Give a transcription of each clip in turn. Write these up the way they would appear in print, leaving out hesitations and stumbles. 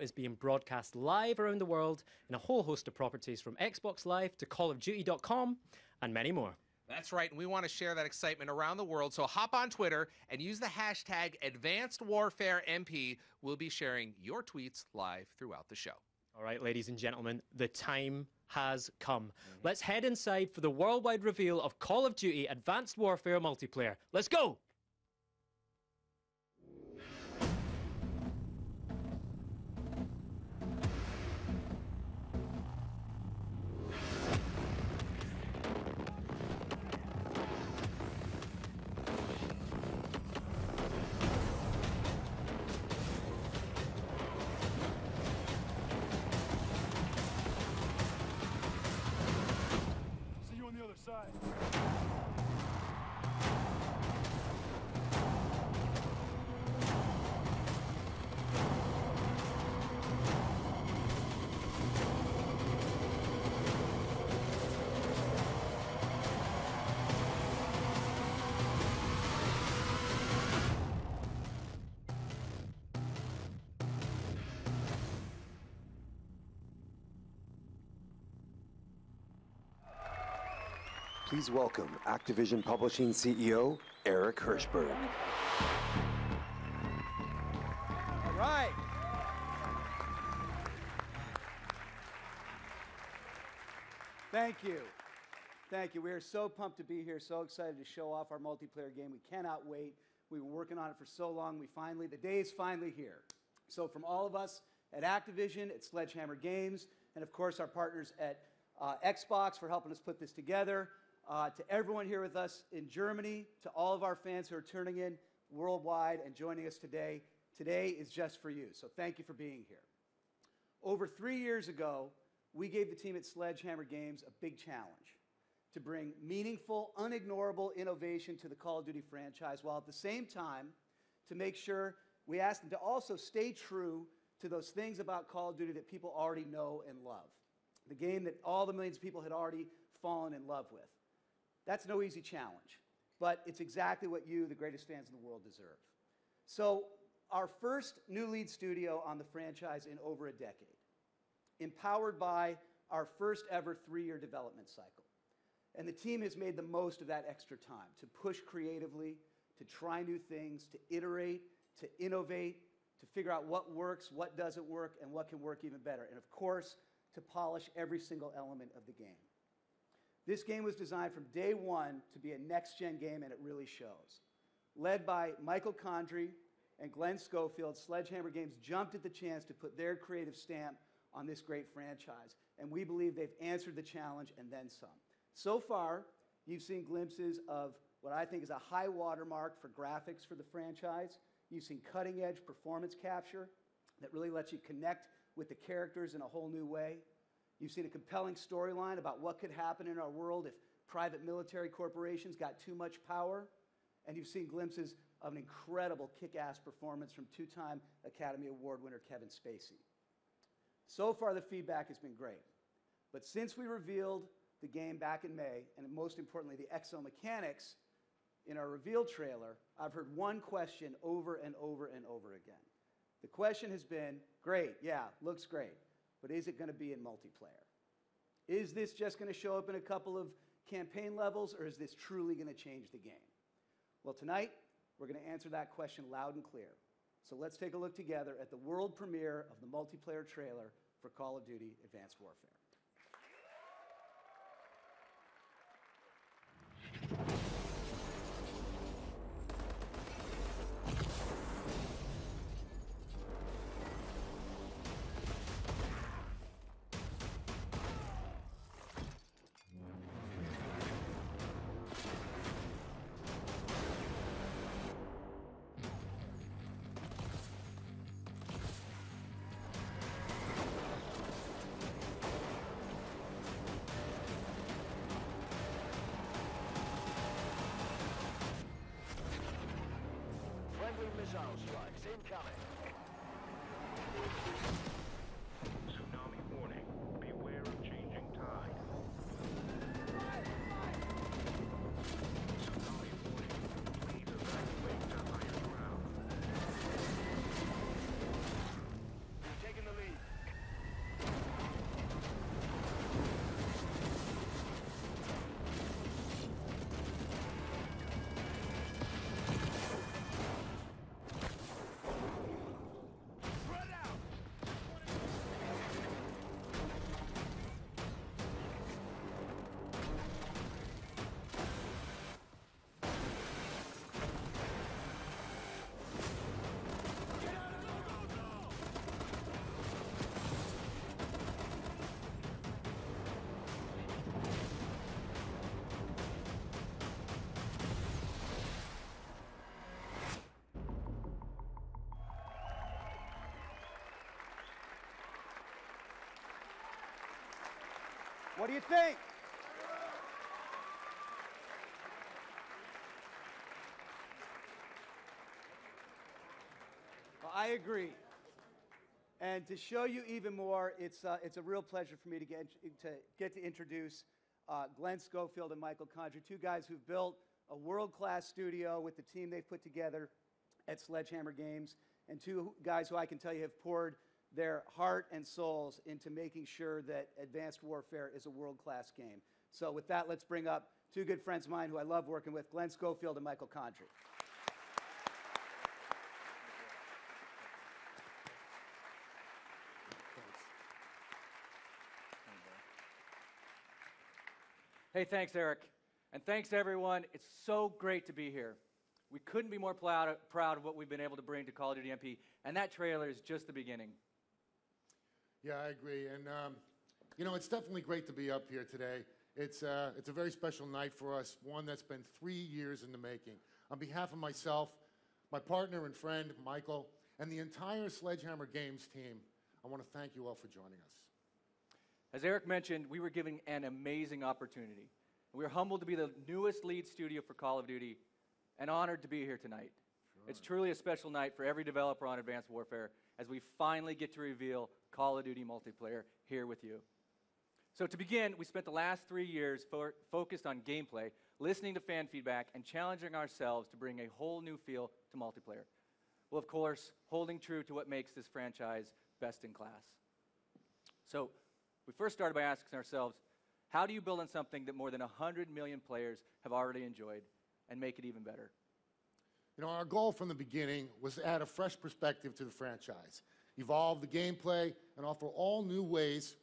is being broadcast live around the world in a whole host of properties from Xbox Live to CallOfDuty.com and many more. That's right, and we want to share that excitement around the world, so hop on Twitter and use the hashtag AdvancedWarfareMP. We'll be sharing your tweets live throughout the show. All right, ladies and gentlemen, the time has come. Let's head inside for the worldwide reveal of Call of Duty Advanced Warfare multiplayer. Let's go! Side. Please welcome Activision Publishing CEO, Eric Hirshberg. All right. Thank you. Thank you. We are so pumped to be here, so excited to show off our multiplayer game. We cannot wait. We've been working on it for so long. The day is finally here. So from all of us at Activision, at Sledgehammer Games, and of course our partners at Xbox for helping us put this together, to everyone here with us in Germany, to all of our fans who are tuning in worldwide and joining us today, today is just for you. So thank you for being here. Over 3 years ago, we gave the team at Sledgehammer Games a big challenge to bring meaningful, unignorable innovation to the Call of Duty franchise, while at the same time, to make sure we asked them to also stay true to those things about Call of Duty that people already know and love. The game that all the millions of people had already fallen in love with. That's no easy challenge, but it's exactly what you, the greatest fans in the world, deserve. So, our first new lead studio on the franchise in over a decade, empowered by our first ever 3-year development cycle. And the team has made the most of that extra time to push creatively, to try new things, to iterate, to innovate, to figure out what works, what doesn't work, and what can work even better. And of course, to polish every single element of the game. This game was designed from day one to be a next-gen game, and it really shows. Led by Michael Condrey and Glenn Schofield, Sledgehammer Games jumped at the chance to put their creative stamp on this great franchise, and we believe they've answered the challenge and then some. So far, you've seen glimpses of what I think is a high watermark for graphics for the franchise. You've seen cutting-edge performance capture that really lets you connect with the characters in a whole new way. You've seen a compelling storyline about what could happen in our world if private military corporations got too much power. And you've seen glimpses of an incredible kick-ass performance from 2-time Academy Award winner Kevin Spacey. So far, the feedback has been great. But since we revealed the game back in May, and most importantly, the exomechanics in our reveal trailer, I've heard one question over and over and over again. The question has been, great, yeah, looks great. But is it going to be in multiplayer? Is this just going to show up in a couple of campaign levels, or is this truly going to change the game? Well, tonight, we're going to answer that question loud and clear. So let's take a look together at the world premiere of the multiplayer trailer for Call of Duty Advanced Warfare. Missile strikes incoming. Tsunami warning. Beware of changing tide. Tsunami warning. Please evacuate to higher ground. We've taken the What do you think? Well, I agree. And to show you even more, it's a real pleasure for me to get to introduce Glenn Schofield and Michael Condrey, two guys who've built a world-class studio with the team they've put together at Sledgehammer Games, and two guys who I can tell you have poured their heart and souls into making sure that Advanced Warfare is a world-class game. So with that, let's bring up two good friends of mine who I love working with, Glenn Schofield and Michael Condrey. Hey, thanks, Eric. And thanks to everyone. It's so great to be here. We couldn't be more proud of what we've been able to bring to Call of Duty MP, and that trailer is just the beginning. Yeah, I agree. And, you know, it's definitely great to be up here today. It's a very special night for us, one that's been 3 years in the making. On behalf of myself, my partner and friend, Michael, and the entire Sledgehammer Games team, I want to thank you all for joining us. As Eric mentioned, we were given an amazing opportunity. We are humbled to be the newest lead studio for Call of Duty and honored to be here tonight. Sure. It's truly a special night for every developer on Advanced Warfare as we finally get to reveal Call of Duty multiplayer here with you. So to begin, we spent the last 3 years focused on gameplay, listening to fan feedback, and challenging ourselves to bring a whole new feel to multiplayer. Well, of course, holding true to what makes this franchise best in class. So we first started by asking ourselves, how do you build on something that more than 100 million players have already enjoyed and make it even better? You know, our goal from the beginning was to add a fresh perspective to the franchise, evolve the gameplay, and offer all new ways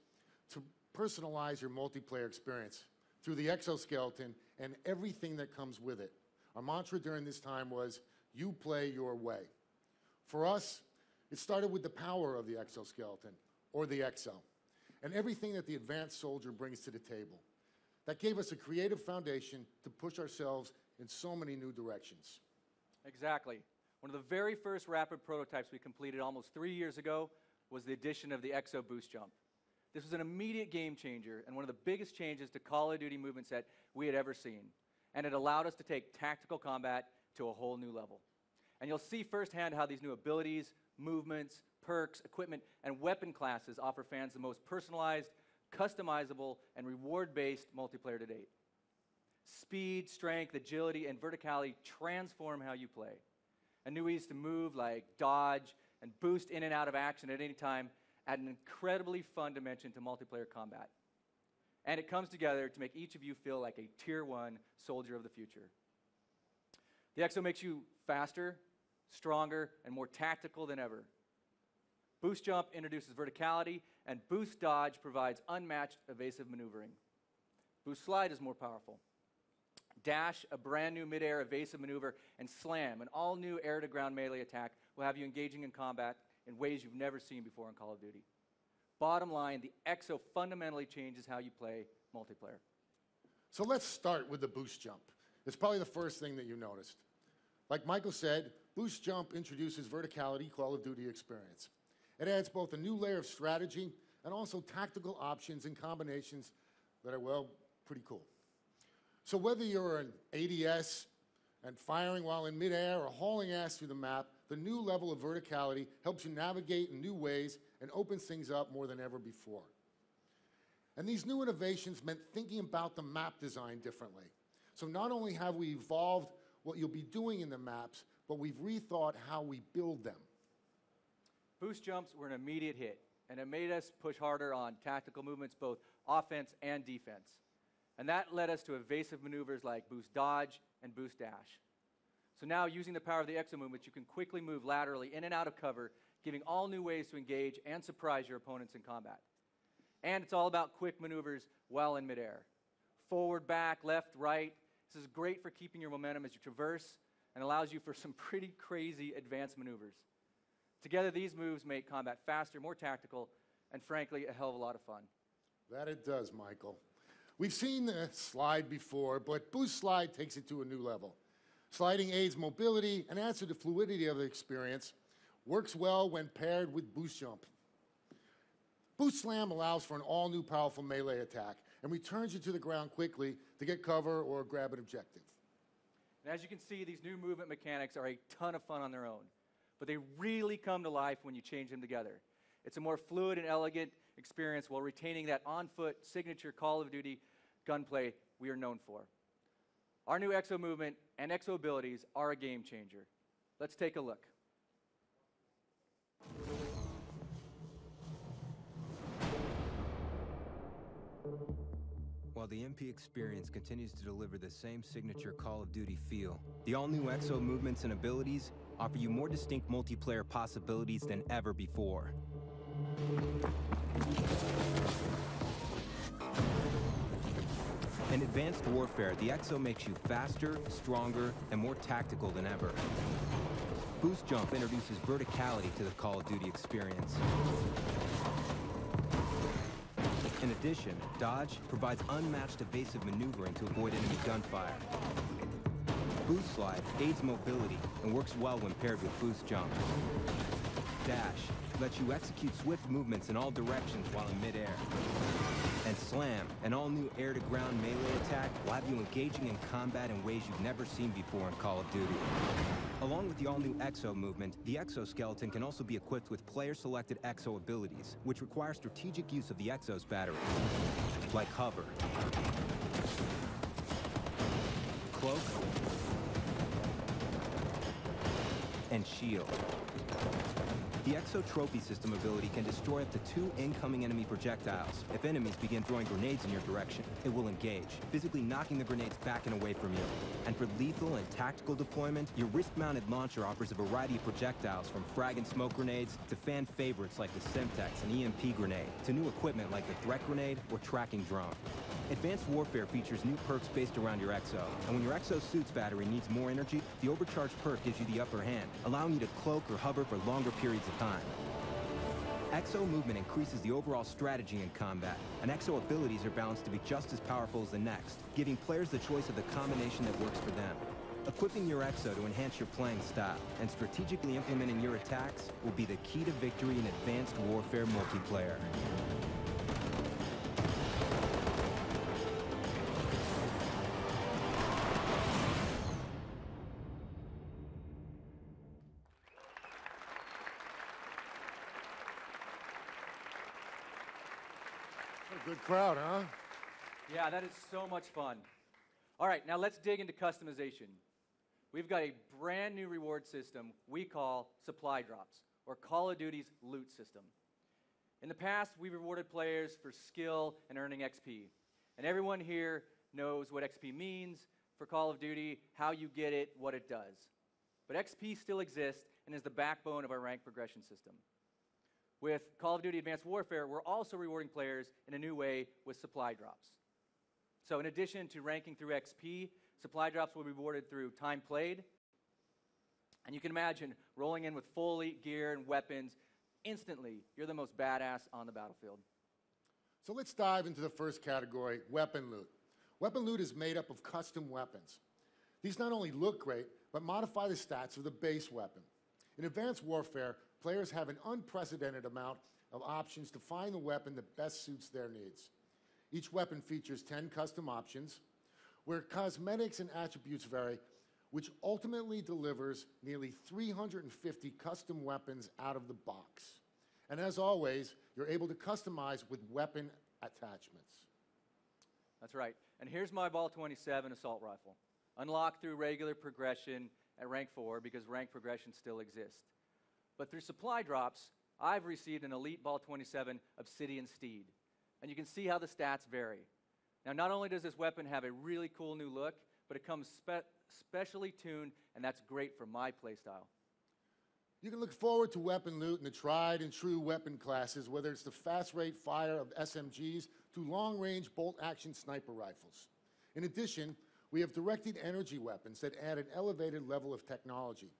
to personalize your multiplayer experience through the exoskeleton and everything that comes with it. Our mantra during this time was, you play your way. For us, it started with the power of the exoskeleton, or the exo, and everything that the advanced soldier brings to the table. That gave us a creative foundation to push ourselves in so many new directions. Exactly. One of the very first rapid prototypes we completed almost 3 years ago was the addition of the Exo Boost Jump. This was an immediate game changer and one of the biggest changes to Call of Duty movement set we had ever seen. And it allowed us to take tactical combat to a whole new level. And you'll see firsthand how these new abilities, movements, perks, equipment, and weapon classes offer fans the most personalized, customizable, and reward-based multiplayer to date. Speed, strength, agility, and verticality transform how you play. And new ways to move like dodge and boost in and out of action at any time add an incredibly fun dimension to multiplayer combat. And it comes together to make each of you feel like a Tier 1 soldier of the future. The Exo makes you faster, stronger, and more tactical than ever. Boost Jump introduces verticality, and Boost Dodge provides unmatched evasive maneuvering. Boost Slide is more powerful. Dash, a brand new mid-air evasive maneuver, and Slam, an all-new air-to-ground melee attack, will have you engaging in combat in ways you've never seen before in Call of Duty. Bottom line, the Exo fundamentally changes how you play multiplayer. So let's start with the Boost Jump. It's probably the first thing that you noticed. Like Michael said, Boost Jump introduces verticality Call of Duty experience. It adds both a new layer of strategy and also tactical options and combinations that are, well, pretty cool. So whether you're an ADS and firing while in midair or hauling ass through the map, the new level of verticality helps you navigate in new ways and opens things up more than ever before. And these new innovations meant thinking about the map design differently. So not only have we evolved what you'll be doing in the maps, but we've rethought how we build them. Boost Jumps were an immediate hit, and it made us push harder on tactical movements, both offense and defense. And that led us to evasive maneuvers like Boost Dodge and Boost Dash. So now, using the power of the Exo movement, you can quickly move laterally in and out of cover, giving all new ways to engage and surprise your opponents in combat. And it's all about quick maneuvers while in midair. Forward, back, left, right. This is great for keeping your momentum as you traverse and allows you for some pretty crazy advanced maneuvers. Together, these moves make combat faster, more tactical, and frankly, a hell of a lot of fun. That it does, Michael. We've seen the slide before, but Boost Slide takes it to a new level. Sliding aids mobility and adds to the fluidity of the experience. Works well when paired with Boost Jump. Boost Slam allows for an all-new powerful melee attack. and returns you to the ground quickly to get cover or grab an objective. And as you can see, these new movement mechanics are a ton of fun on their own, but they really come to life when you change them together. It's a more fluid and elegant experience while retaining that on-foot signature Call of Duty gunplay we are known for. Our new EXO movement and EXO abilities are a game changer. Let's take a look. While the MP experience continues to deliver the same signature Call of Duty feel, the all-new EXO movements and abilities offer you more distinct multiplayer possibilities than ever before. In Advanced Warfare, the EXO makes you faster, stronger, and more tactical than ever. Boost Jump introduces verticality to the Call of Duty experience. In addition, Dodge provides unmatched evasive maneuvering to avoid enemy gunfire. Boost Slide aids mobility and works well when paired with Boost Jump. Dash lets you execute swift movements in all directions while in midair. And Slam, an all-new air-to-ground melee attack, will have you engaging in combat in ways you've never seen before in Call of Duty. Along with the all-new EXO movement, the exoskeleton can also be equipped with player-selected EXO abilities, which require strategic use of the EXO's battery, like Hover, Cloak, and Shield. The EXO Trophy System ability can destroy up to 2 incoming enemy projectiles. If enemies begin throwing grenades in your direction, it will engage, physically knocking the grenades back and away from you. And for lethal and tactical deployment, your wrist-mounted launcher offers a variety of projectiles, from frag and smoke grenades to fan favorites like the Semtex and EMP grenade, to new equipment like the Threat Grenade or Tracking Drone. Advanced Warfare features new perks based around your EXO, and when your EXO suit's battery needs more energy, the Overcharge perk gives you the upper hand, allowing you to cloak or hover for longer periods of time. EXO movement increases the overall strategy in combat, and EXO abilities are balanced to be just as powerful as the next, giving players the choice of the combination that works for them. Equipping your EXO to enhance your playing style and strategically implementing your attacks will be the key to victory in Advanced Warfare multiplayer. What a good crowd, huh? Yeah, that is so much fun. All right, now let's dig into customization. We've got a brand new reward system we call Supply Drops, or Call of Duty's loot system. In the past, we've rewarded players for skill and earning XP. And everyone here knows what XP means for Call of Duty, how you get it, what it does. But XP still exists and is the backbone of our rank progression system. With Call of Duty Advanced Warfare, we're also rewarding players in a new way with supply drops. So in addition to ranking through XP, supply drops will be rewarded through time played. And you can imagine rolling in with full elite gear and weapons. Instantly, you're the most badass on the battlefield. So let's dive into the first category, weapon loot. Weapon loot is made up of custom weapons. These not only look great, but modify the stats of the base weapon. In Advanced Warfare, players have an unprecedented amount of options to find the weapon that best suits their needs. Each weapon features 10 custom options, where cosmetics and attributes vary, which ultimately delivers nearly 350 custom weapons out of the box. And as always, you're able to customize with weapon attachments. That's right. And here's my Ball 27 assault rifle, unlocked through regular progression at rank 4 because rank progression still exists. But through supply drops, I've received an elite Ball 27 Obsidian Steed. And you can see how the stats vary. Now, not only does this weapon have a really cool new look, but it comes specially tuned, and that's great for my playstyle. You can look forward to weapon loot in the tried and true weapon classes, whether it's the fast rate fire of SMGs to long-range bolt-action sniper rifles. In addition, we have directed energy weapons that add an elevated level of technology.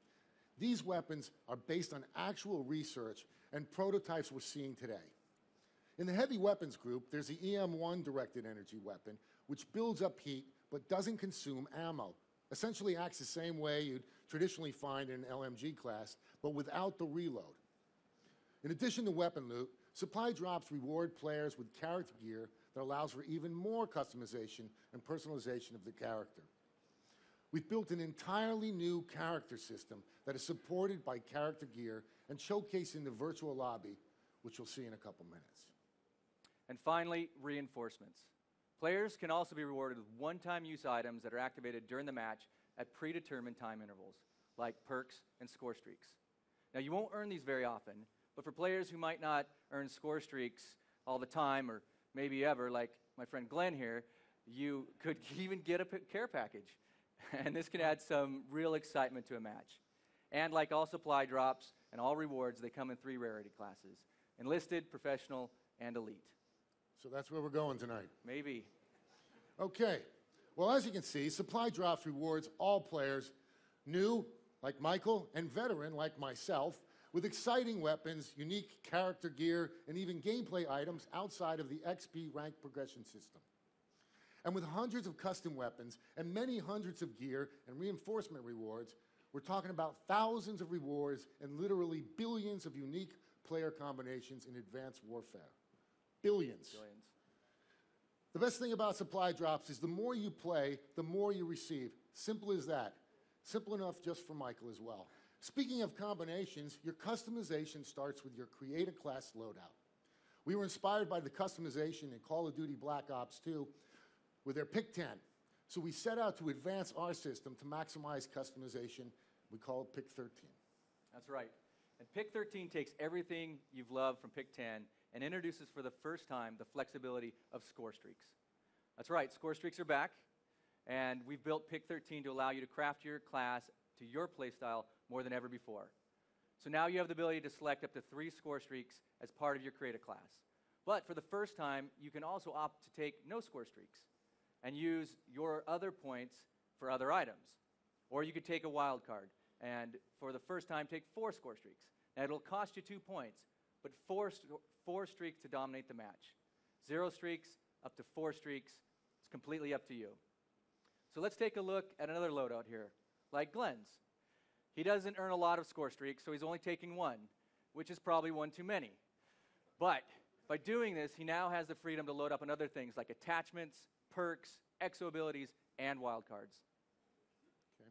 These weapons are based on actual research and prototypes we're seeing today. In the heavy weapons group, there's the EM1 directed energy weapon, which builds up heat but doesn't consume ammo. Essentially acts the same way you'd traditionally find in an LMG class, but without the reload. In addition to weapon loot, supply drops reward players with character gear that allows for even more customization and personalization of the character. We've built an entirely new character system that is supported by character gear and showcased in the virtual lobby, which you'll see in a couple minutes. And finally, reinforcements. Players can also be rewarded with one-time use items that are activated during the match at predetermined time intervals, like perks and score streaks. Now, you won't earn these very often, but for players who might not earn score streaks all the time, or maybe ever, like my friend Glenn here, you could even get a care package. And this can add some real excitement to a match. And like all supply drops and all rewards, they come in 3 rarity classes: enlisted, professional, and elite. So that's where we're going tonight. Maybe. Okay. Well, as you can see, supply drops rewards all players, new, like Michael, and veteran, like myself, with exciting weapons, unique character gear, and even gameplay items outside of the XP rank progression system. And with hundreds of custom weapons and many hundreds of gear and reinforcement rewards, we're talking about thousands of rewards and literally billions of unique player combinations in Advanced Warfare. Billions. Billions. The best thing about supply drops is the more you play, the more you receive. Simple as that. Simple enough just for Michael as well. Speaking of combinations, your customization starts with your Create a Class loadout. We were inspired by the customization in Call of Duty Black Ops 2 with their Pick 10. So we set out to advance our system to maximize customization. We call it Pick 13. That's right. And Pick 13 takes everything you've loved from Pick 10 and introduces for the first time the flexibility of score streaks. That's right, score streaks are back, and we've built Pick 13 to allow you to craft your class to your playstyle more than ever before. So now you have the ability to select up to 3 score streaks as part of your Create a Class. But for the first time, you can also opt to take no score streaks and use your other points for other items. Or you could take a wild card and for the first time take 4 score streaks. Now it'll cost you 2 points, but 4 streaks to dominate the match. 0 streaks, up to 4 streaks. It's completely up to you. So let's take a look at another loadout here, like Glenn's. He doesn't earn a lot of score streaks, so he's only taking 1, which is probably 1 too many. But by doing this, he now has the freedom to load up on other things like attachments, perks, exo abilities, and wildcards. Okay.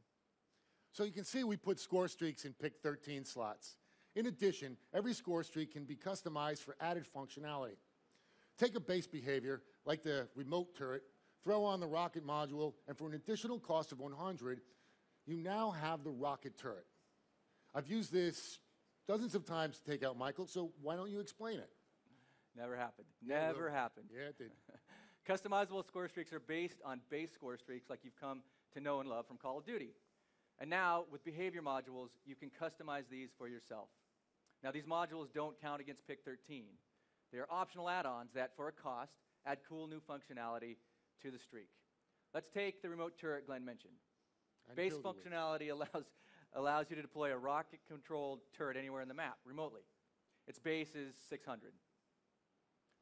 So you can see we put score streaks in Pick 13 slots. In addition, every score streak can be customized for added functionality. Take a base behavior, like the remote turret, throw on the rocket module, and for an additional cost of 100, you now have the rocket turret. I've used this dozens of times to take out Michael, so why don't you explain it? Never happened. Never happened. Yeah, it did. Customizable score streaks are based on base score streaks like you've come to know and love from Call of Duty. And now, with behavior modules, you can customize these for yourself. Now, these modules don't count against Pick 13. They are optional add-ons that, for a cost, add cool new functionality to the streak. Let's take the remote turret Glenn mentioned. Base functionality allows you to deploy a rocket-controlled turret anywhere in the map, remotely. Its base is 600.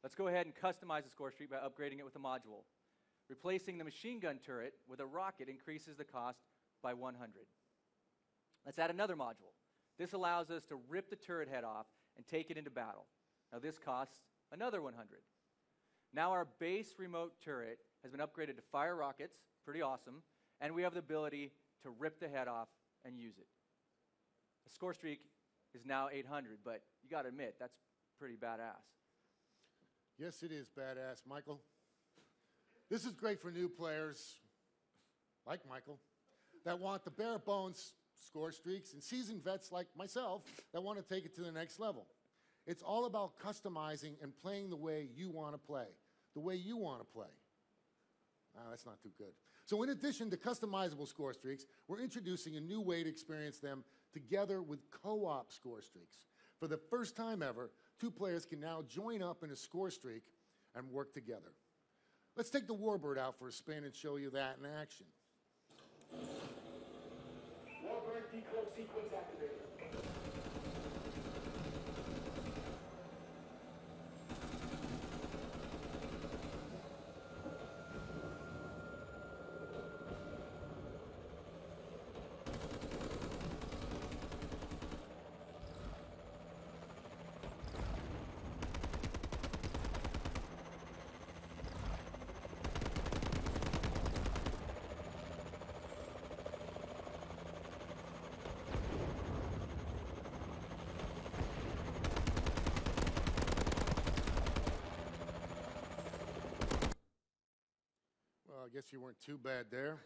Let's go ahead and customize the score streak by upgrading it with a module. Replacing the machine gun turret with a rocket increases the cost by 100. Let's add another module. This allows us to rip the turret head off and take it into battle. Now this costs another 100. Now our base remote turret has been upgraded to fire rockets, pretty awesome, and we have the ability to rip the head off and use it. The score streak is now 800, but you got to admit, that's pretty badass. Yes, it is badass, Michael. This is great for new players, like Michael, that want the bare bones score streaks, and seasoned vets like myself that want to take it to the next level. It's all about customizing and playing the way you want to play, the way you want to play. That's not too good. So in addition to customizable score streaks, we're introducing a new way to experience them together with co-op score streaks. For the first time ever, 2 players can now join up in a score streak and work together. Let's take the Warbird out for a spin and show you that in action. Warbird decloak sequence activated. guess you weren't too bad there.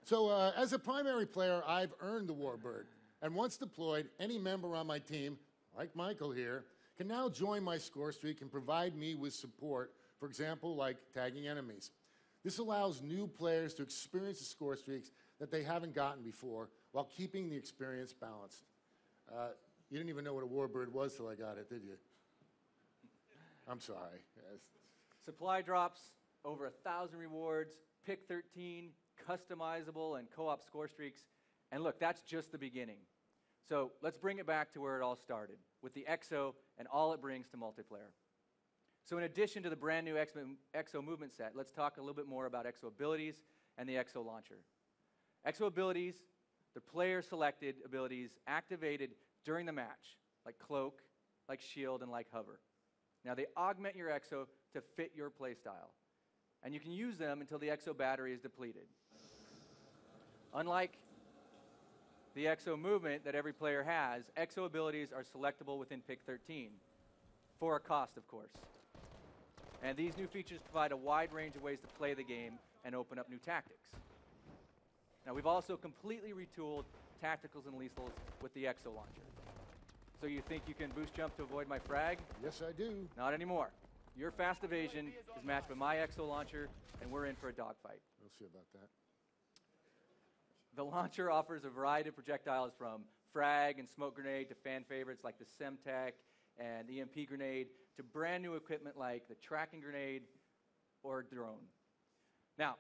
So as a primary player, I've earned the Warbird. And once deployed, any member on my team, like Michael here, can now join my score streak and provide me with support, for example, like tagging enemies. This allows new players to experience the score streaks that they haven't gotten before while keeping the experience balanced. You didn't even know what a Warbird was till I got it, did you? I'm sorry. Yes. Supply drops, over 1,000 rewards, pick 13, customizable and co-op score streaks. And look, that's just the beginning. So let's bring it back to where it all started, with the EXO and all it brings to multiplayer. So in addition to the brand new EXO movement set, let's talk a little bit more about EXO abilities and the EXO launcher. EXO abilities, the player-selected abilities activated during the match, like Cloak, like Shield, and like Hover. Now they augment your EXO to fit your playstyle, and you can use them until the EXO battery is depleted. Unlike the EXO movement that every player has, EXO abilities are selectable within pick 13, for a cost, of course. And these new features provide a wide range of ways to play the game and open up new tactics. Now, we've also completely retooled tacticals and lethals with the EXO launcher. So you think you can boost jump to avoid my frag? Yes, I do. Not anymore. Your fast evasion is matched by my EXO launcher, and we're in for a dogfight. We'll see about that. The launcher offers a variety of projectiles from frag and smoke grenade to fan favorites like the Semtech and EMP grenade to brand new equipment like the tracking grenade or drone. Now,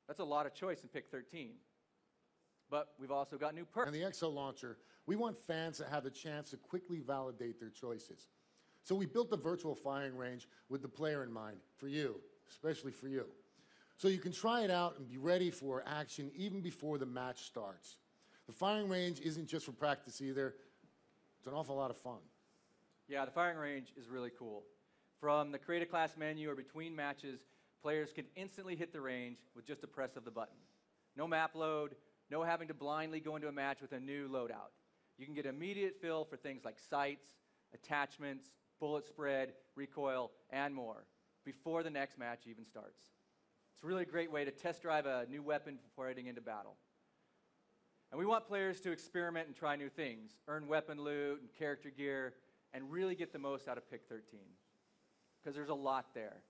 that's a lot of choice in pick 13. But we've also got new perks. And the EXO launcher, we want fans to have the chance to quickly validate their choices. So we built the virtual firing range with the player in mind, for you, especially for you. So you can try it out and be ready for action even before the match starts. The firing range isn't just for practice either. It's an awful lot of fun. Yeah, the firing range is really cool. From the create a class menu or between matches, players can instantly hit the range with just a press of the button. No map load, no having to blindly go into a match with a new loadout. You can get immediate fill for things like sights, attachments, bullet spread, recoil, and more before the next match even starts. It's really a great way to test drive a new weapon before heading into battle. And we want players to experiment and try new things, earn weapon loot and character gear, and really get the most out of pick 13, because there's a lot there.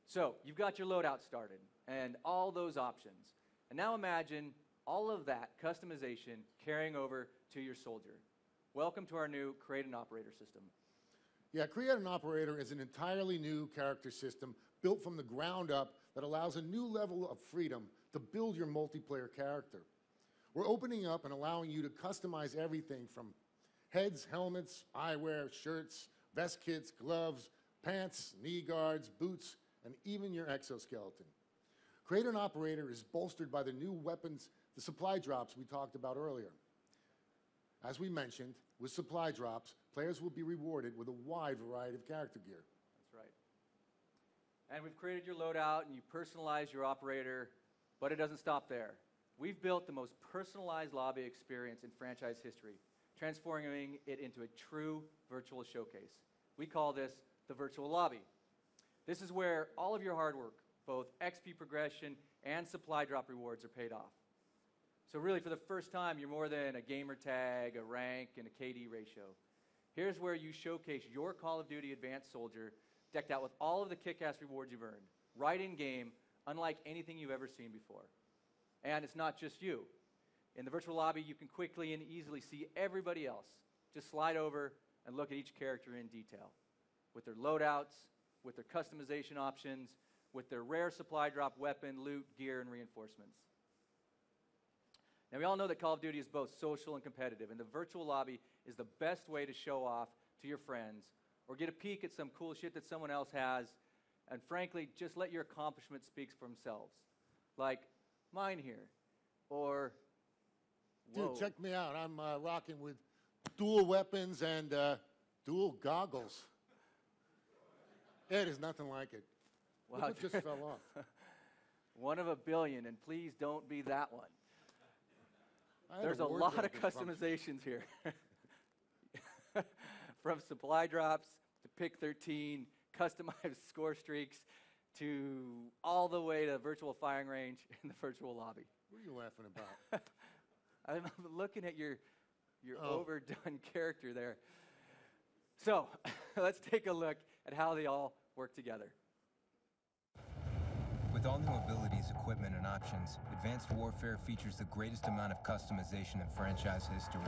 So you've got your loadout started and all those options. And now imagine all of that customization carrying over to your soldier. Welcome to our new Create an Operator system. Yeah, Create an Operator is an entirely new character system built from the ground up that allows a new level of freedom to build your multiplayer character. We're opening up and allowing you to customize everything from heads, helmets, eyewear, shirts, vest kits, gloves, pants, knee guards, boots, and even your exoskeleton. Create an Operator is bolstered by the new weapons, the supply drops we talked about earlier. As we mentioned, with supply drops, players will be rewarded with a wide variety of character gear. That's right. And we've created your loadout and you personalize your operator, but it doesn't stop there. We've built the most personalized lobby experience in franchise history, transforming it into a true virtual showcase. We call this the virtual lobby. This is where all of your hard work, both XP progression and supply drop rewards, are paid off. So really, for the first time, you're more than a gamer tag, a rank, and a KD ratio. Here's where you showcase your Call of Duty Advanced Soldier decked out with all of the kick-ass rewards you've earned, right in-game, unlike anything you've ever seen before. And it's not just you. In the virtual lobby, you can quickly and easily see everybody else. Just slide over and look at each character in detail, with their loadouts, with their customization options, with their rare supply drop weapon, loot, gear, and reinforcements. Now, we all know that Call of Duty is both social and competitive, and the virtual lobby is the best way to show off to your friends or get a peek at some cool shit that someone else has, and frankly, just let your accomplishments speak for themselves. Like mine here, or whoa. Dude, check me out. I'm rocking with dual weapons and dual goggles. It is nothing like it. Wow. Look what just fell off. One of a billion, and please don't be that one. I had There's a wardrobe lot of dysfunction. customizations here. From supply drops to pick 13, customized score streaks, to all the way to virtual firing range in the virtual lobby. What are you laughing about? I'm looking at your Oh. overdone character there. So let's take a look at how they all work together. With all new abilities, equipment, and options, Advanced Warfare features the greatest amount of customization in franchise history.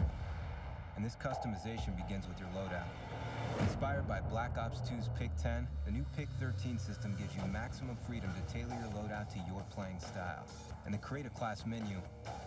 And this customization begins with your loadout. Inspired by Black Ops 2's Pick 10, the new Pick 13 system gives you maximum freedom to tailor your loadout to your playing style. In the Create a Class menu,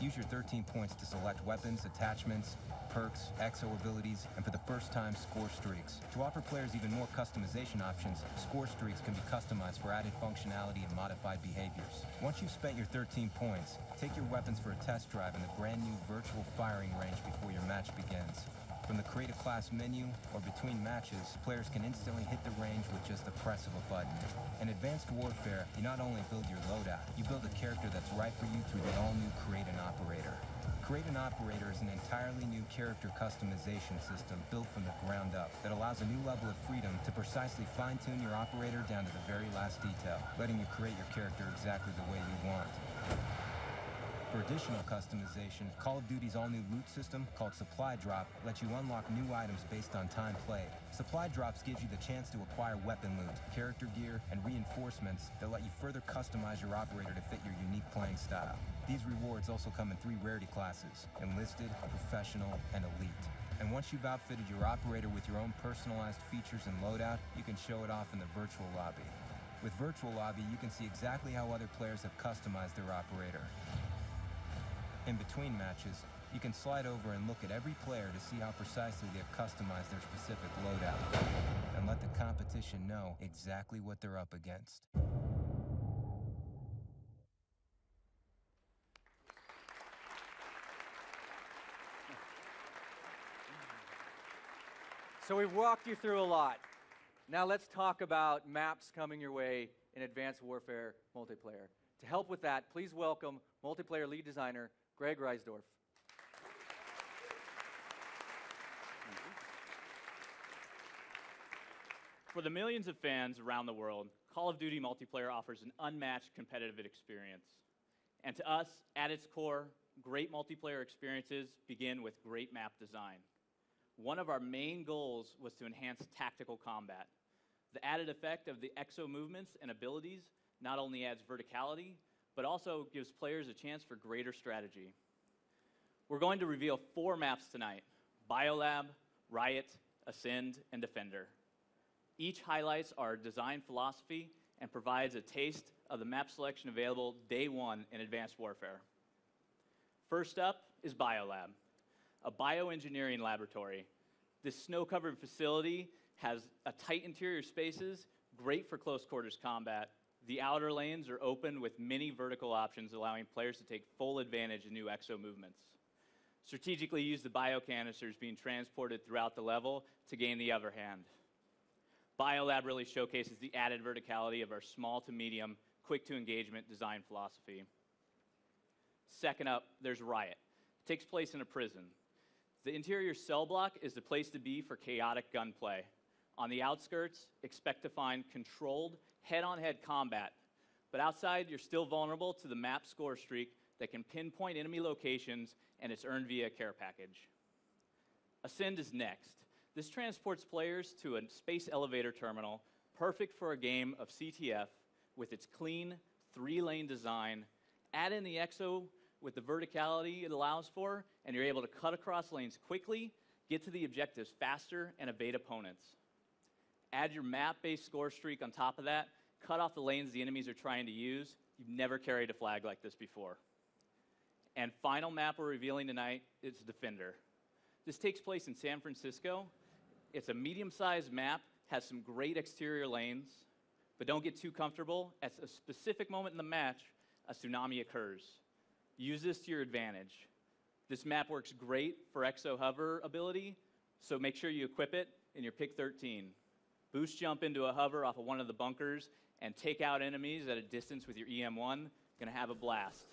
use your 13 points to select weapons, attachments, perks, exo abilities, and for the first time, score streaks. To offer players even more customization options, score streaks can be customized for added functionality and modified behaviors. Once you've spent your 13 points, take your weapons for a test drive in the brand new virtual firing range before your match begins. From the Create a Class menu or between matches, players can instantly hit the range with just the press of a button. In Advanced Warfare, you not only build your loadout, you build a character that's right for you through the all-new Create an Operator. Create an Operator is an entirely new character customization system built from the ground up that allows a new level of freedom to precisely fine-tune your operator down to the very last detail, letting you create your character exactly the way you want. For additional customization, Call of Duty's all-new loot system, called Supply Drop, lets you unlock new items based on time played. Supply Drops gives you the chance to acquire weapon loot, character gear, and reinforcements that let you further customize your operator to fit your unique playing style. These rewards also come in 3 rarity classes: Enlisted, Professional, and Elite. And once you've outfitted your operator with your own personalized features and loadout, you can show it off in the virtual lobby. With Virtual Lobby, you can see exactly how other players have customized their operator. In between matches, you can slide over and look at every player to see how precisely they've customized their specific loadout, and let the competition know exactly what they're up against. So we've walked you through a lot. Now let's talk about maps coming your way in Advanced Warfare multiplayer. To help with that, please welcome multiplayer lead designer Greg Reisdorf. For the millions of fans around the world, Call of Duty multiplayer offers an unmatched competitive experience. And to us, at its core, great multiplayer experiences begin with great map design. One of our main goals was to enhance tactical combat. The added effect of the exo movements and abilities not only adds verticality, but also gives players a chance for greater strategy. We're going to reveal 4 maps tonight: Biolab, Riot, Ascend, and Defender. Each highlights our design philosophy and provides a taste of the map selection available day one in Advanced Warfare. First up is Biolab, a bioengineering laboratory. This snow-covered facility has a tight interior spaces, great for close quarters combat. The outer lanes are open with many vertical options, allowing players to take full advantage of new exo movements. Strategically use the biocanisters being transported throughout the level to gain the upper hand. Biolab really showcases the added verticality of our small to medium, quick to engagement design philosophy. Second up, there's Riot. It takes place in a prison. The interior cell block is the place to be for chaotic gunplay. On the outskirts, expect to find controlled, head-on-head combat. But outside, you're still vulnerable to the map score streak that can pinpoint enemy locations, and it's earned via a care package. Ascend is next. This transports players to a space elevator terminal, perfect for a game of CTF with its clean, 3-lane design. Add in the EXO with the verticality it allows for, and you're able to cut across lanes quickly, get to the objectives faster, and evade opponents. Add your map-based score streak on top of that, cut off the lanes the enemies are trying to use. You've never carried a flag like this before. And final map we're revealing tonight is Defender. This takes place in San Francisco. It's a medium-sized map, has some great exterior lanes, but don't get too comfortable. At a specific moment in the match, a tsunami occurs. Use this to your advantage. This map works great for exo hover ability, so make sure you equip it in your Pick 13. Boost jump into a hover off of one of the bunkers and take out enemies at a distance with your EM1. Gonna have a blast.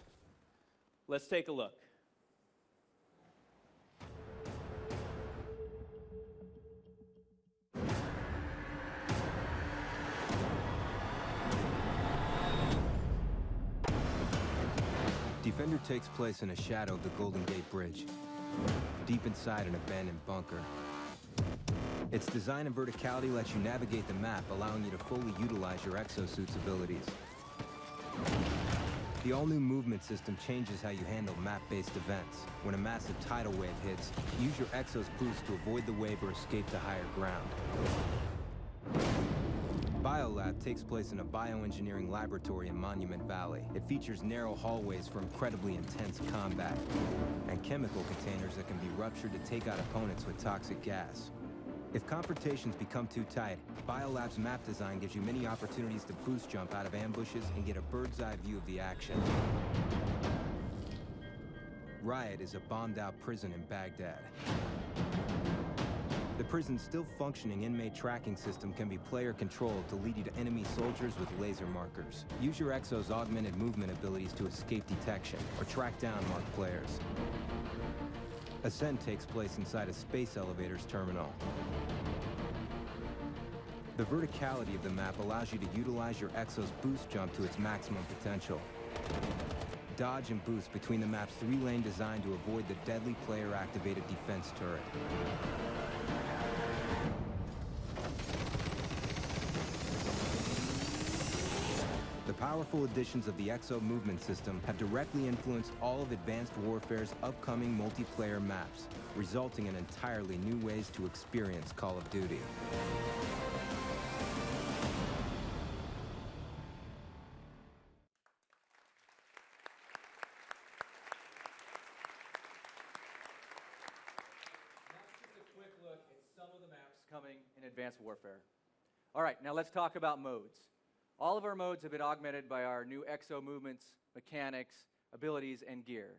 Let's take a look. Defender takes place in a shadow of the Golden Gate Bridge, deep inside an abandoned bunker. Its design and verticality lets you navigate the map, allowing you to fully utilize your exosuit's abilities. The all-new movement system changes how you handle map-based events. When a massive tidal wave hits, use your Exo's boost to avoid the wave or escape to higher ground. Biolab takes place in a bioengineering laboratory in Monument Valley. It features narrow hallways for incredibly intense combat, and chemical containers that can be ruptured to take out opponents with toxic gas. If confrontations become too tight, Biolab's map design gives you many opportunities to boost jump out of ambushes and get a bird's-eye view of the action. Riot is a bombed-out prison in Baghdad. The prison's still functioning inmate tracking system can be player-controlled to lead you to enemy soldiers with laser markers. Use your Exo's augmented movement abilities to escape detection or track down marked players. Ascent takes place inside a space elevator's terminal. The verticality of the map allows you to utilize your Exo's boost jump to its maximum potential. Dodge and boost between the map's 3-lane design to avoid the deadly player-activated defense turret. The powerful additions of the Exo movement system have directly influenced all of Advanced Warfare's upcoming multiplayer maps, resulting in entirely new ways to experience Call of Duty. That's just a quick look at some of the maps coming in Advanced Warfare. All right, now let's talk about modes. All of our modes have been augmented by our new Exo movements, mechanics, abilities, and gear.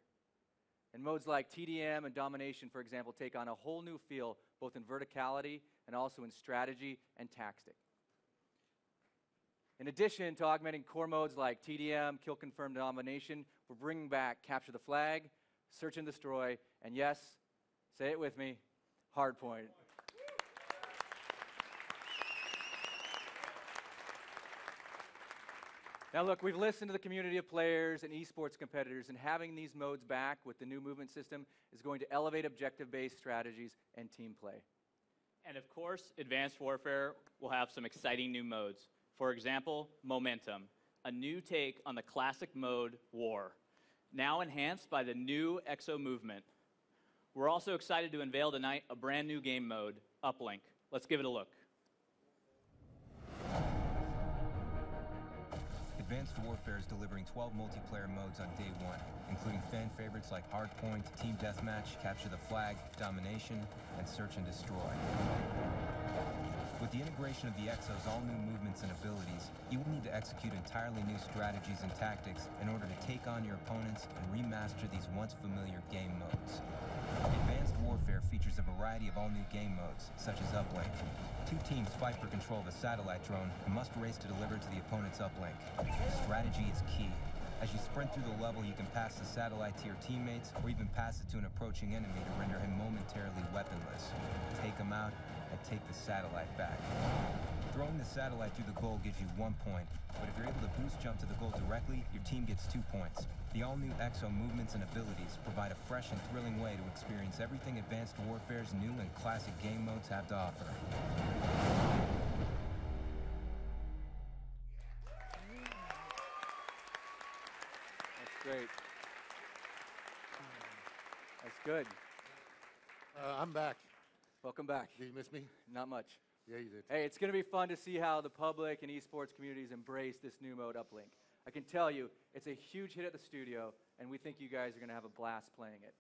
And modes like TDM and Domination, for example, take on a whole new feel, both in verticality and also in strategy and tactic. In addition to augmenting core modes like TDM, Kill Confirm, Domination, we're bringing back Capture the Flag, Search and Destroy, and yes, say it with me, Hardpoint. Now look, we've listened to the community of players and esports competitors, and having these modes back with the new movement system is going to elevate objective-based strategies and team play. And of course, Advanced Warfare will have some exciting new modes. For example, Momentum, a new take on the classic mode War, now enhanced by the new Exo movement. We're also excited to unveil tonight a brand new game mode, Uplink. Let's give it a look. Advanced Warfare is delivering 12 multiplayer modes on day one, including fan favorites like Hardpoint, Team Deathmatch, Capture the Flag, Domination, and Search and Destroy. With the integration of the Exo's all-new movements and abilities, you will need to execute entirely new strategies and tactics in order to take on your opponents and remaster these once-familiar game modes. Advanced Warfare features a variety of all-new game modes, such as Uplink. 2 teams fight for control of a satellite drone and must race to deliver to the opponent's uplink. Strategy is key. As you sprint through the level, you can pass the satellite to your teammates, or even pass it to an approaching enemy to render him momentarily weaponless. Take him out, and take the satellite back. Throwing the satellite through the goal gives you 1 point, but if you're able to boost jump to the goal directly, your team gets 2 points. The all-new Exo movements and abilities provide a fresh and thrilling way to experience everything Advanced Warfare's new and classic game modes have to offer. That's great. That's good. I'm back. Welcome back. Did you miss me? Not much. Yeah, you did. Hey, it's going to be fun to see how the public and esports communities embrace this new mode Uplink. I can tell you, it's a huge hit at the studio, and we think you guys are going to have a blast playing it.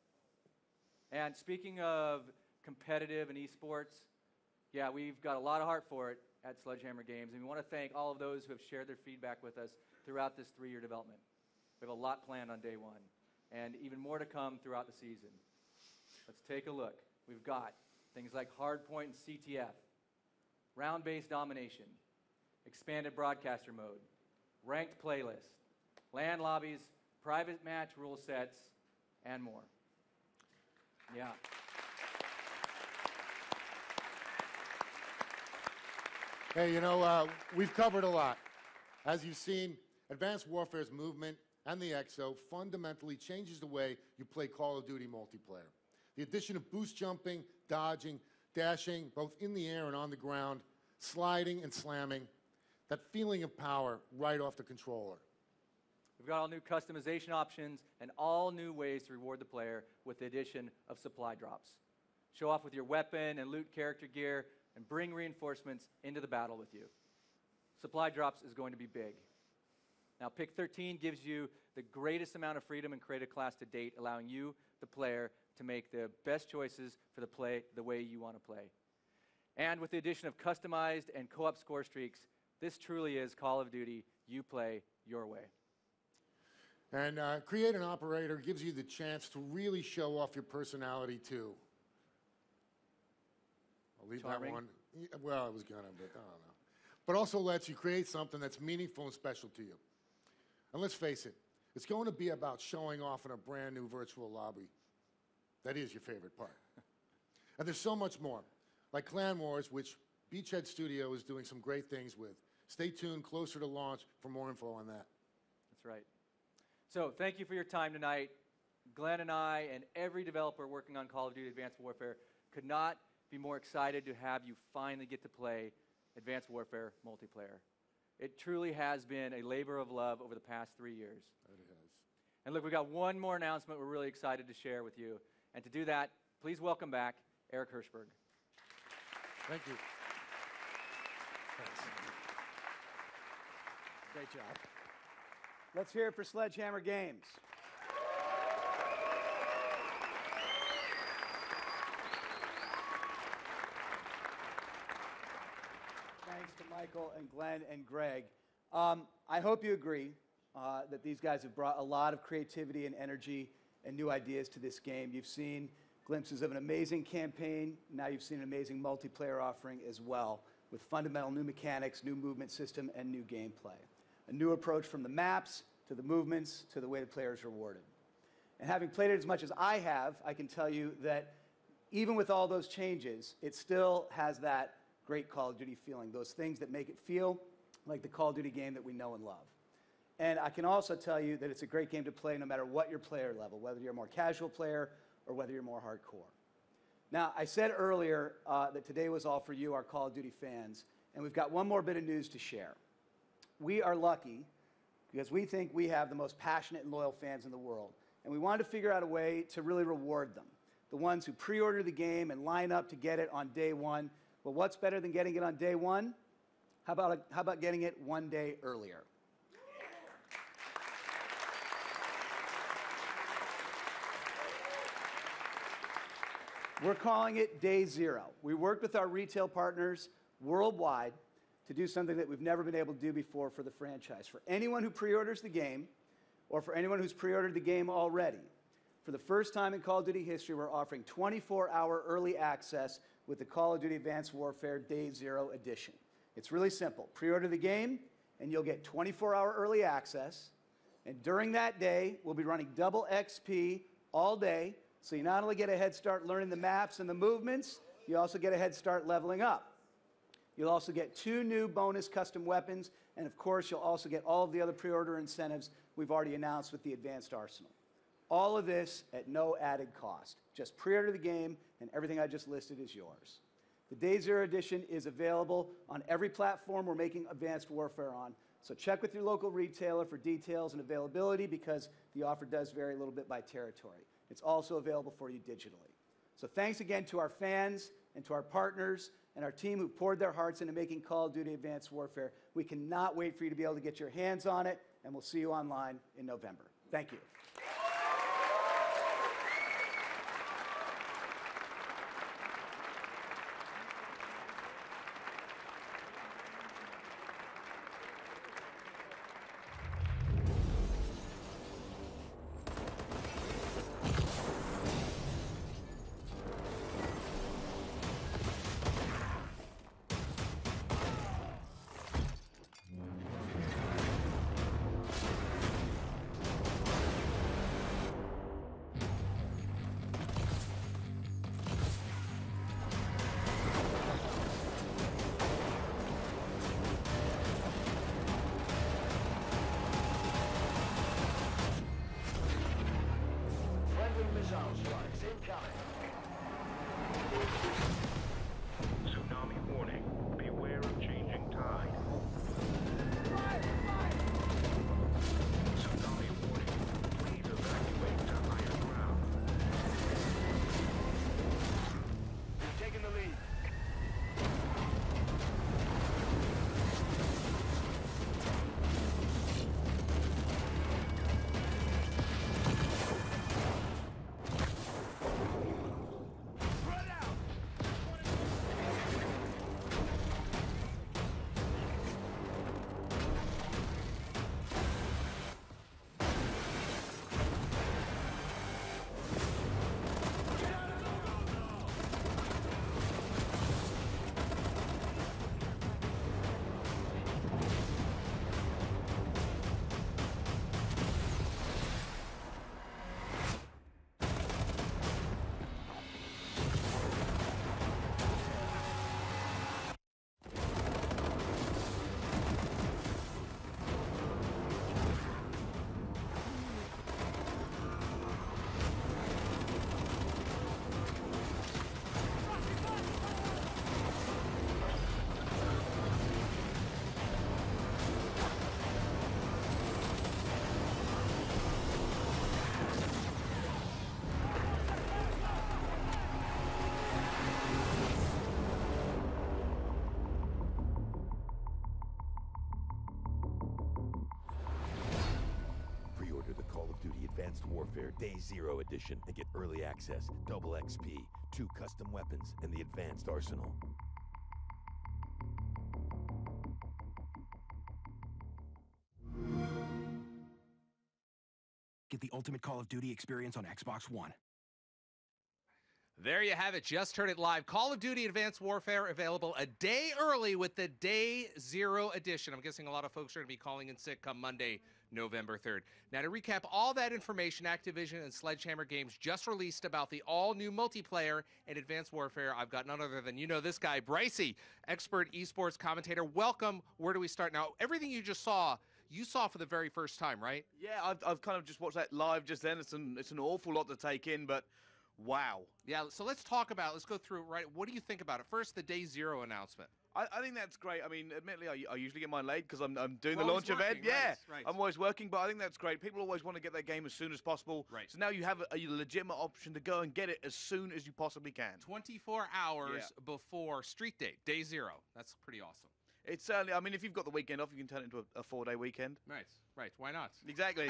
And speaking of competitive and esports, yeah, we've got a lot of heart for it at Sledgehammer Games, and we want to thank all of those who have shared their feedback with us throughout this 3-year development. We have a lot planned on day one, and even more to come throughout the season. Let's take a look. We've got things like Hardpoint and CTF, round-based domination, expanded broadcaster mode, ranked playlist, LAN lobbies, private match rule sets, and more. Yeah. Hey, you know, we've covered a lot. As you've seen, Advanced Warfare's movement and the EXO fundamentally changes the way you play Call of Duty multiplayer. The addition of boost jumping, dodging, dashing, both in the air and on the ground, sliding and slamming, that feeling of power right off the controller. We've got all new customization options and all new ways to reward the player with the addition of supply drops. Show off with your weapon and loot character gear and bring reinforcements into the battle with you. Supply drops is going to be big. Now, Pick 13 gives you the greatest amount of freedom in Create a Class to date, allowing you, the player, to make the best choices for the way you want to play. And with the addition of customized and co-op score streaks, this truly is Call of Duty. You play your way. And Create an Operator gives you the chance to really show off your personality, too. I'll leave Charming. that one. Yeah, well, I was going to, but I don't know. But also lets you create something that's meaningful and special to you. And let's face it, it's going to be about showing off in a brand new virtual lobby. That is your favorite part. And there's so much more, like Clan Wars, which Beachhead Studio is doing some great things with. Stay tuned closer to launch for more info on that. That's right. So thank you for your time tonight. Glenn and I and every developer working on Call of Duty Advanced Warfare could not be more excited to have you finally get to play Advanced Warfare multiplayer. It truly has been a labor of love over the past 3 years. It has. And look, we've got one more announcement we're really excited to share with you. And to do that, please welcome back Eric Hirshberg. Thank you. Thanks. Great job. Let's hear it for Sledgehammer Games. Thanks to Michael and Glenn and Greg. I hope you agree that these guys have brought a lot of creativity and energy and new ideas to this game. You've seen glimpses of an amazing campaign. Now you've seen an amazing multiplayer offering as well, with fundamental new mechanics, new movement system, and new gameplay. A new approach from the maps to the movements to the way the player is rewarded. And having played it as much as I have, I can tell you that even with all those changes, it still has that great Call of Duty feeling, those things that make it feel like the Call of Duty game that we know and love. And I can also tell you that it's a great game to play no matter what your player level, whether you're a more casual player or whether you're more hardcore. Now, I said earlier that today was all for you, our Call of Duty fans, and we've got one more bit of news to share. We are lucky because we think we have the most passionate and loyal fans in the world, and we wanted to figure out a way to really reward them, the ones who pre-order the game and line up to get it on day one. Well, what's better than getting it on day one? How about getting it one day earlier? We're calling it Day Zero. We worked with our retail partners worldwide to do something that we've never been able to do before for the franchise. For anyone who pre-orders the game, or for anyone who's pre-ordered the game already, for the first time in Call of Duty history, we're offering 24-hour early access with the Call of Duty Advanced Warfare Day Zero Edition. It's really simple. Pre-order the game, and you'll get 24-hour early access. And during that day, we'll be running double XP all day, so you not only get a head start learning the maps and the movements, you also get a head start leveling up. You'll also get 2 new bonus custom weapons, and of course, you'll also get all of the other pre-order incentives we've already announced with the Advanced Arsenal. All of this at no added cost. Just pre-order the game, and everything I just listed is yours. The Day Zero Edition is available on every platform we're making Advanced Warfare on, so check with your local retailer for details and availability because the offer does vary a little bit by territory. It's also available for you digitally. So thanks again to our fans and to our partners and our team who poured their hearts into making Call of Duty Advanced Warfare. We cannot wait for you to be able to get your hands on it, and we'll see you online in November. Thank you. Tsunami warning. Beware of changing tide. Tsunami warning. Please evacuate to higher ground. Taking the lead. Pre-order the Call of Duty Advanced Warfare Day Zero Edition and get early access, double XP, 2 custom weapons, and the advanced arsenal. Get the ultimate Call of Duty experience on Xbox One. There you have it. Just heard it live. Call of Duty Advanced Warfare available a day early with the Day Zero Edition. I'm guessing a lot of folks are going to be calling in sick come Monday, November 3rd. Now, to recap all that information Activision and Sledgehammer Games just released about the all-new multiplayer and Advanced Warfare, I've got none other than this guy, Brycey, expert esports commentator. Welcome. Where do we start? Now, everything you just saw, you saw for the very first time, right? Yeah, I've kind of just watched that live just then. It's an awful lot to take in, but wow. Yeah, so let's go through, right? What do you think about it? First, the Day Zero announcement. I think that's great. I mean, admittedly, I usually get mine late because I'm doing We're the launch always event. working, Yeah, right. I'm always working, but I think that's great. People always want to get their game as soon as possible. Right. So now you have a legitimate option to go and get it as soon as you possibly can. 24 hours before Street Date, Day Zero. That's pretty awesome. It's certainly, I mean, if you've got the weekend off, you can turn it into a 4-day weekend. Right. Why not? Exactly.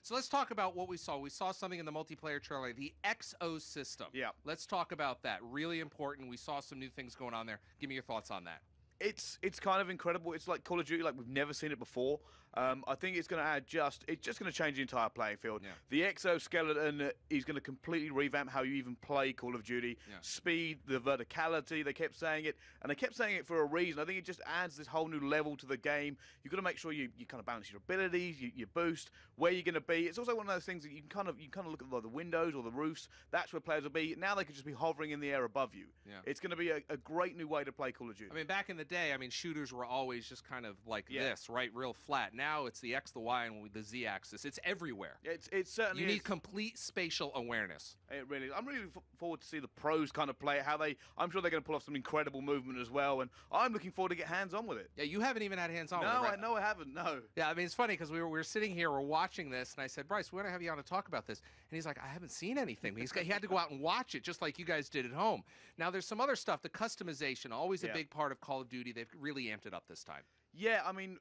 So let's talk about what we saw. We saw something in the multiplayer trailer, the XO system. Yeah. Let's talk about that. Really important. We saw some new things going on there. Give me your thoughts on that. It's kind of incredible. It's like Call of Duty, like we've never seen it before. I think it's going to add it's just going to change the entire playing field. Yeah. The exoskeleton is going to completely revamp how you even play Call of Duty. Yeah. Speed, the verticality, they kept saying it, and they kept saying it for a reason. I think it just adds this whole new level to the game. You've got to make sure you kind of balance your abilities, you boost, where you're going to be. It's also one of those things that you can kind of look at the windows or the roofs. That's where players will be. Now they could just be hovering in the air above you. Yeah. It's going to be a great new way to play Call of Duty. I mean, back in the day, shooters were always just kind of like this, right? Real flat. Now it's the X, the Y, and the Z axis. It's everywhere. It's certainly You need complete spatial awareness. It really is. I'm really forward to see the pros kind of play it, I'm sure they're going to pull off some incredible movement as well, and I'm looking forward to get hands-on with it. Yeah, you haven't even had hands-on with it, No, right? I haven't, no. Yeah, I mean, it's funny because we were sitting here, we're watching this, and I said, Bryce, we want to have you on to talk about this. And he's like, I haven't seen anything. He had to go out and watch it, just like you guys did at home. Now, there's some other stuff. The customization, always a big part of Call of Duty. They've really amped it up this time. Yeah, I mean,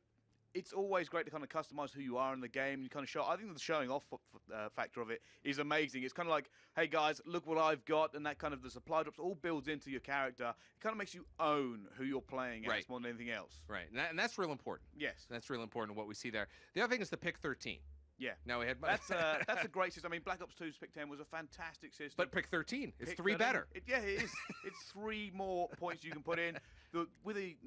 it's always great to kind of customize who you are in the game. You kind of show. I think the showing off factor of it is amazing. It's kind of like, hey guys, look what I've got, and that kind of the supply drops all builds into your character. It kind of makes you own who you're playing as more than anything else. Right, and that's real important. Yes, that's real important. What we see there. The other thing is the pick 13. Yeah. Now we had that's a great system. I mean, Black Ops 2's pick 10 was a fantastic system. But pick 13, it's pick 3 13, better. It is. It's 3 more points you can put in. With the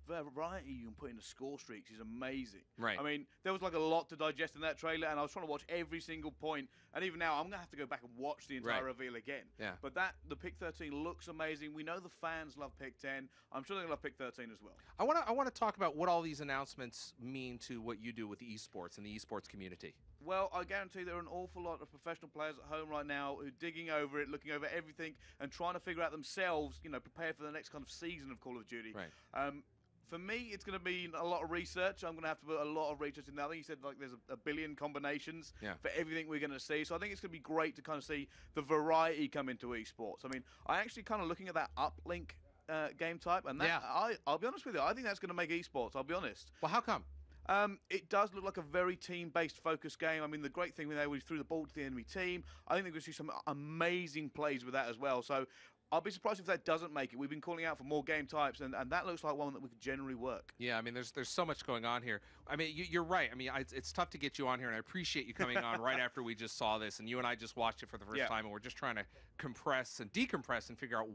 variety you can put in the score streaks is amazing. Right. I mean, there was like a lot to digest in that trailer, and I was trying to watch every single point. And even now, I'm gonna have to go back and watch the entire reveal again. Yeah. But the pick 13 looks amazing. We know the fans love pick 10. I'm sure they're gonna love pick 13 as well. I want to talk about what all these announcements mean to what you do with the esports and the esports community. guarantee? Well, I guarantee there are an awful lot of professional players at home right now who are digging over it, looking over everything, and trying to figure out themselves, prepare for the next kind of season of Call of Duty. Right. For me, it's going to be a lot of research. I'm going to have to put a lot of research in that. I think you said there's a billion combinations for everything we're going to see. So I think it's going to be great to kind of see the variety come into esports. I mean, I actually kind of looking at that uplink game type, and that I'll be honest with you, I think that's going to make esports. I'll be honest. Well, how come? It does look like a very team-based focus game. I mean, the great thing with that, we threw the ball to the enemy team. I think we're going to see some amazing plays with that as well. So I'll be surprised if that doesn't make it. We've been calling out for more game types, and that looks like one that we could generally work. Yeah, I mean, there's so much going on here. I mean, you're right. I mean, it's tough to get you on here, and I appreciate you coming on right after we just saw this, and you and I just watched it for the first time, and we're just trying to compress and decompress and figure out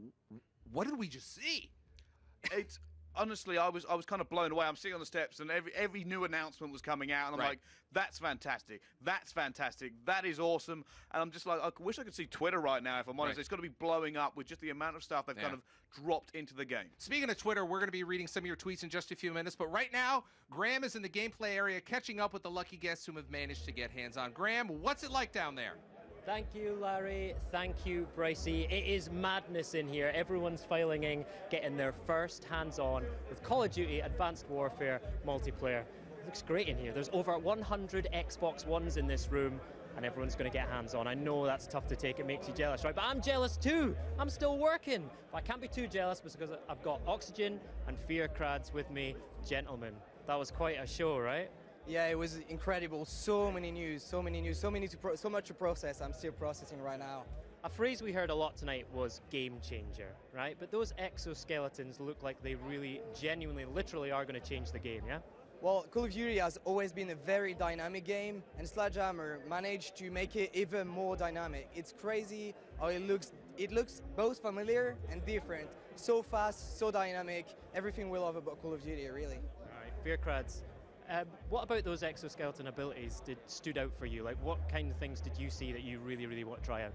what did we just see? It's honestly, I was kind of blown away. I'm sitting on the steps, and every new announcement was coming out, and I'm like, that's fantastic. That's fantastic. That is awesome. And I'm just like, I wish I could see Twitter right now, if I'm honest. It's going to be blowing up with just the amount of stuff they've kind of dropped into the game. Speaking of Twitter, we're going to be reading some of your tweets in just a few minutes, but right now, Graham is in the gameplay area catching up with the lucky guests whom have managed to get hands on. Graham, what's it like down there? Thank you, Larry. Thank you, Brycey. It is madness in here. Everyone's filing in, getting their first hands-on with Call of Duty Advanced Warfare multiplayer. It looks great in here. There's over 100 Xbox Ones in this room, and everyone's going to get hands-on. I know that's tough to take. It makes you jealous, right? But I'm jealous too. I'm still working. But I can't be too jealous because I've got Oxygen and Fear Crads with me. Gentlemen, that was quite a show, right? Yeah, it was incredible. So many news, so much to process. I'm still processing right now. A phrase we heard a lot tonight was game changer, right? But those exoskeletons look like they really, genuinely, literally are going to change the game, yeah? Well, Call of Duty has always been a very dynamic game, and Sledgehammer managed to make it even more dynamic. It's crazy how it looks. It looks both familiar and different. So fast, so dynamic. Everything we love about Call of Duty, really. All right, Fear Crads. What about those exoskeleton abilities stood out for you? Like, what kind of things did you see that you really, really want to try out?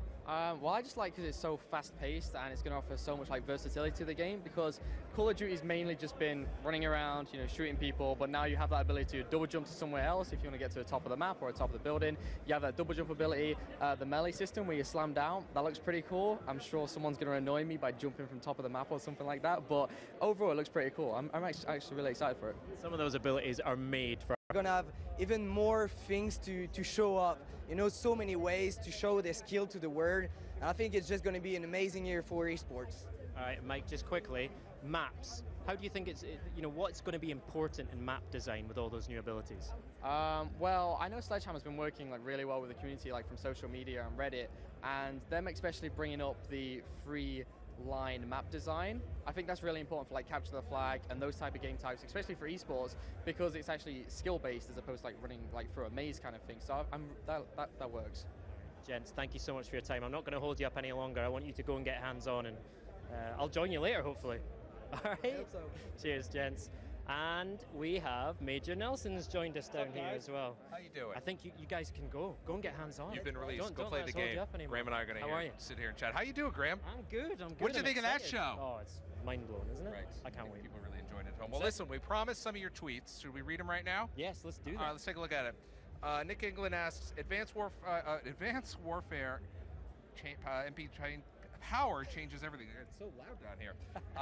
Well, I just like because it's so fast-paced and it's going to offer so much versatility to the game, because Call of Duty's mainly just been running around, shooting people, but now you have that ability to double jump to somewhere else if you want to get to the top of the map or the top of the building. You have that double jump ability, the melee system where you slam down. That looks pretty cool. I'm sure someone's going to annoy me by jumping from top of the map or something like that, but overall it looks pretty cool. I'm actually really excited for it. Some of those abilities are made for... We're going to have even more things to show up, so many ways to show their skill to the world. And I think it's just going to be an amazing year for esports. All right, Mike, just quickly, maps. How do you think what's going to be important in map design with all those new abilities? Well, I know Sledgehammer's been working really well with the community, from social media and Reddit, and them especially bringing up the free line map design. I think that's really important for capture the flag and those type of game types, especially for esports, because it's actually skill based as opposed to running through a maze kind of thing. So that works. Gents, thank you so much for your time. I'm not going to hold you up any longer. I want you to go and get hands on, and I'll join you later, hopefully. All right. I hope so. Cheers, gents. And we have Major Nelson's joined us down here as well. How you doing? I think you guys can go and get hands on. You've been released. Don't play the game. Graham and I are going to sit here and chat. How you doing, Graham? I'm good. What did you think of that show? Oh, it's mind-blowing, isn't it? Right. I can't wait. People really enjoying it at home. Well, listen, we promised some of your tweets. Should we read them right now? Yes, let's do that. All right, let's take a look at it. Nick England asks, Advanced Warfare MP power changes everything. It's so loud down here.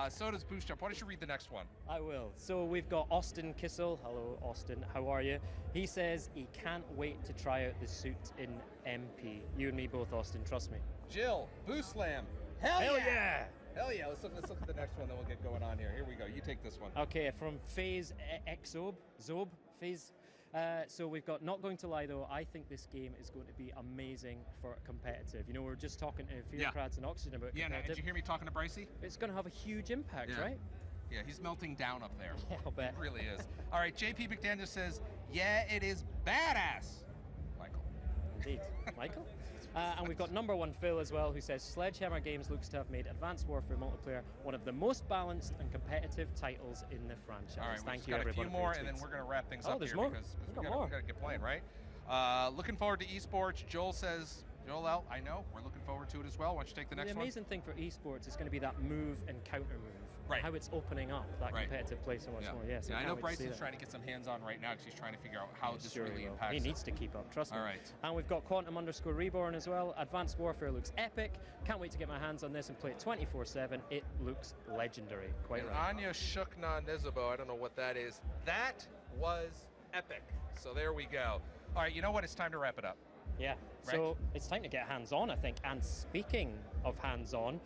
So does Boost Jump. Why don't you read the next one? I will. So we've got Austin Kissel. Hello, Austin. How are you? He says he can't wait to try out the suit in MP. You and me both, Austin. Trust me. Jill, Boost Slam. Hell yeah! Hell yeah. Let's look at the next one, then we'll get going on here. Here we go. You take this one. Okay, from Phase Exob. Phase. So we've got, not going to lie though, I think this game is going to be amazing for competitive. We were just talking to Fear Crads and Oxygen about competitive. Did you hear me talking to Brycey? It's going to have a huge impact, right? Yeah, he's melting down up there. Yeah, I'll bet. It really is. All right, JP McDaniel says, yeah, it is badass. Michael. Indeed. Michael? And we've got number one Phil as well, who says Sledgehammer Games looks to have made Advanced Warfare multiplayer one of the most balanced and competitive titles in the franchise. All right, thank you, everybody. A few more, and then we're going to wrap things up here because we got to get playing, right? Looking forward to esports. Joel says, Joel, I know we're looking forward to it as well. Why don't you take the next one? The amazing thing for esports is going to be that move and counter move. Right. How it's opening up that competitive play so much more. Yes. I know Bryson's trying to get some hands-on right now because he's trying to figure out how this really impacts. He needs to keep up, trust me. All right. And we've got Quantum_Reborn as well. Advanced Warfare looks epic. Can't wait to get my hands on this and play it 24/7. It looks legendary. Quite right. Anya Shukna Nizubo, I don't know what that is. That was epic. So there we go. All right, you know what? It's time to wrap it up. Yeah. Right. So it's time to get hands-on, I think. And speaking of hands-on,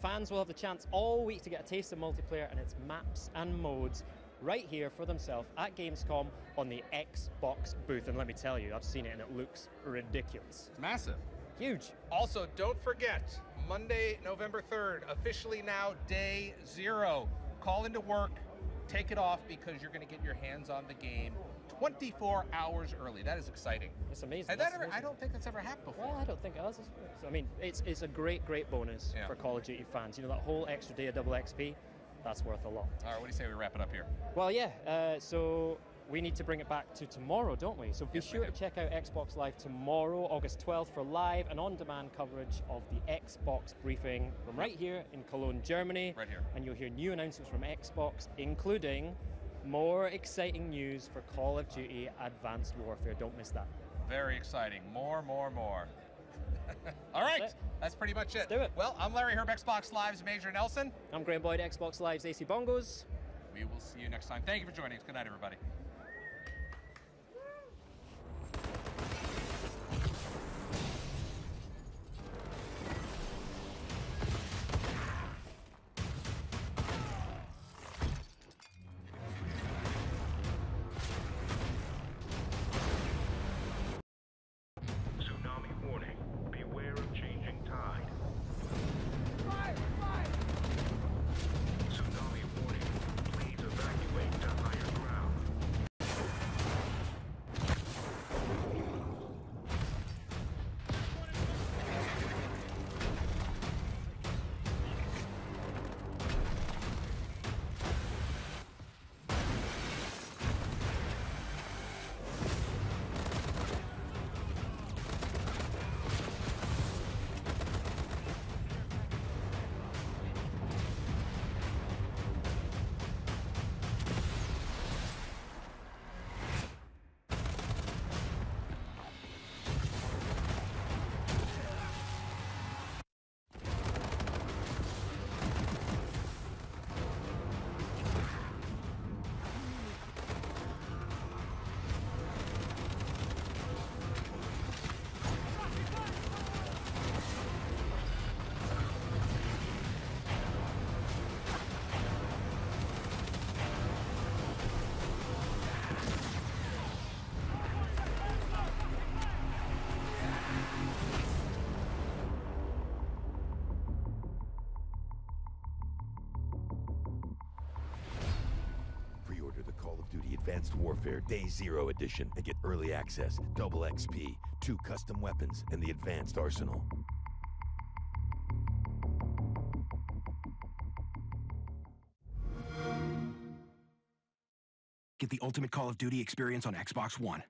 fans will have the chance all week to get a taste of multiplayer and its maps and modes right here for themselves at Gamescom on the Xbox booth. And let me tell you, I've seen it and it looks ridiculous. It's massive. Huge. Also, don't forget, Monday, November 3rd, officially now day 0. Call into work, take it off because you're going to get your hands on the game 24 hours early. That is exciting. It's amazing. I don't think that's ever happened before. Well, I don't think it has. I mean, it's a great bonus for Call of Duty fans. You know, that whole extra day of double XP, that's worth a lot. All right, what do you say we wrap it up here? Well, yeah, so we need to bring it back to tomorrow, don't we? So be sure to check out Xbox Live tomorrow, August 12th, for live and on-demand coverage of the Xbox briefing from right here in Cologne, Germany. Right here. And you'll hear new announcements from Xbox, including more exciting news for Call of Duty Advanced Warfare. Don't miss that. Very exciting. More. All right, that's pretty much it. Let's do it. Well, I'm Larry Herb, Xbox Live's Major Nelson. I'm Graham Boyd, Xbox Live's AC Bongos. We will see you next time. Thank you for joining us. Good night, everybody. Tsunami warning. Beware of changing tide. Tsunami warning. Please evacuate to higher ground. Pre-order the Call of Duty Advanced Warfare Day 0 edition and get early access, double XP, 2 custom weapons, and the advanced arsenal. Get the ultimate Call of Duty experience on Xbox One.